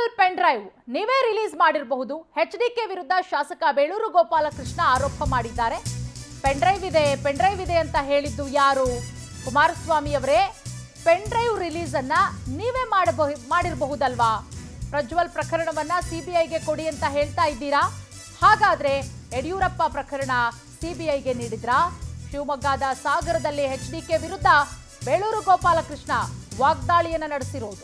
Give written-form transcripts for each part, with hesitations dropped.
Virtual pen drive ನೀವೇ release ಮಾಡಿರಬಹುದು. HDK ವಿರುದ್ಧ ಶಾಸಕ ಬೇಳೂರು ಗೋಪಾಲಕೃಷ್ಣ ಆರೋಪ ಮಾಡಿದ್ದಾರೆ. ಪೆನ್ ಡ್ರೈವ್ ಇದೆ ಅಂತ ಹೇಳಿದ್ದು ಯಾರು? ಕುಮಾರಸ್ವಾಮಿ ಅವರೇ, ಪೆನ್ ಡ್ರೈವ್ ರಿಲೀಸ್ ಅನ್ನ ನೀವೇ ಮಾಡಿರಬಹುದಲ್ವಾ? ಪ್ರಜ್ವಲ್ ಪ್ರಕರಣವನ್ನ ಸಿಬಿಐಗೆ ಕೊಡಿ ಅಂತ ಹೇಳ್ತಾ ಇದ್ದೀರಾ. ಹಾಗಾದ್ರೆ ಯಡಿಯೂರಪ್ಪ ಪ್ರಕರಣ ಸಿಬಿಐಗೆ ನೀಡಿದ್ರಾ? ಶಿವಮೊಗ್ಗದ ಸಾಗರದಲ್ಲಿ ಎಚ್ಡಿಕೆ ವಿರುದ್ಧ ಬೇಳೂರು ಗೋಪಾಲಕೃಷ್ಣ ವಾಗ್ದಾಳಿಯನ್ನ ನಡೆಸಿರೋದು.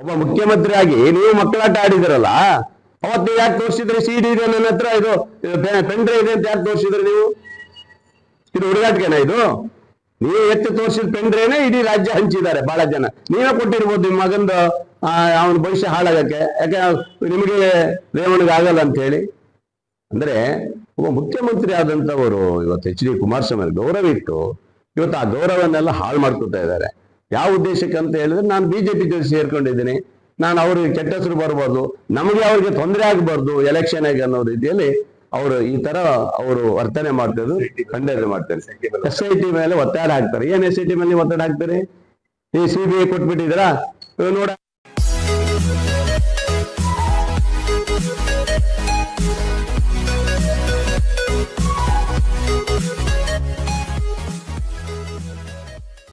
ಒಬ್ಬ ಮುಖ್ಯಮಂತ್ರಿಯಾಗಿ ನೀವು ಮಕ್ಕಳಾಟ ಆಡಿದಿರಲ್ಲ, ಅವತ್ತು ನೀವು ಯಾಕೆ ತೋರಿಸಿದ್ರಿ? ಸಿಡಿ ಇದೆ ನನ್ನ ಹತ್ರ, ಇದು ಪೆನ್ ಡ್ರೈವ್ ಇದೆ ಅಂತ ಯಾಕೆ ತೋರಿಸಿದ್ರಿ ನೀವು? ಇದು ಹುಡುಗಾಟಿಕೆನಾ ಇದು? ನೀವು ಎತ್ತು ತೋರಿಸಿದ ಪೆನ್ ಡ್ರೈವ್ನೇ ಇಡೀ ರಾಜ್ಯ ಹಂಚಿದ್ದಾರೆ ಬಹಳ ಜನ. ನೀವೇ ಕೊಟ್ಟಿರ್ಬೋದು ನಿಮ್ಮ ಮಗಂದು ಅವನ ಭವಿಷ್ಯ ಹಾಳಾಗಕ್ಕೆ. ಯಾಕೆ ನಿಮಗೆ ರೇವಣಿಗೆ ಆಗಲ್ಲ ಅಂತ ಹೇಳಿ. ಅಂದ್ರೆ ಒಬ್ಬ ಮುಖ್ಯಮಂತ್ರಿ ಆದಂತವರು ಇವತ್ತು ಎಚ್ ಡಿ ಕುಮಾರಸ್ವಾಮಿ ಗೌರವ ಇಟ್ಟು ಇವತ್ತು ಆ ಗೌರವನ್ನೆಲ್ಲ ಹಾಳು ಮಾಡ್ಕೊತಾ ಇದ್ದಾರೆ. ಯಾವ ಉದ್ದೇಶಕ್ಕೆ ಅಂತ ಹೇಳಿದ್ರೆ, ನಾನು ಬಿಜೆಪಿ ಜೊತೆ ಸೇರ್ಕೊಂಡಿದ್ದೀನಿ, ನಾನು ಅವ್ರಿಗೆ ಕೆಟ್ಟ ಹೆಸರು ಬರ್ಬೋದು, ನಮಗೆ ಅವ್ರಿಗೆ ತೊಂದರೆ ಆಗಬಾರ್ದು ಎಲೆಕ್ಷನ್ ಆಗಿ ಅನ್ನೋ ರೀತಿಯಲ್ಲಿ ಅವರು ಈ ತರ ಅವರು ವರ್ತನೆ ಮಾಡ್ತಿದ್ರು, ಖಂಡನೆ ಮಾಡ್ತಾರೆ. SIT ಮೇಲೆ ಒತ್ತಡ ಹಾಕ್ತಾರೆ. ಏನ್ SIT ಮೇಲೆ ಒತ್ತಡ ಹಾಕ್ತಾರೆ? ಈ CBI ಕೊಟ್ಬಿಟ್ಟಿದ್ದೀರಾ ನೋಡ.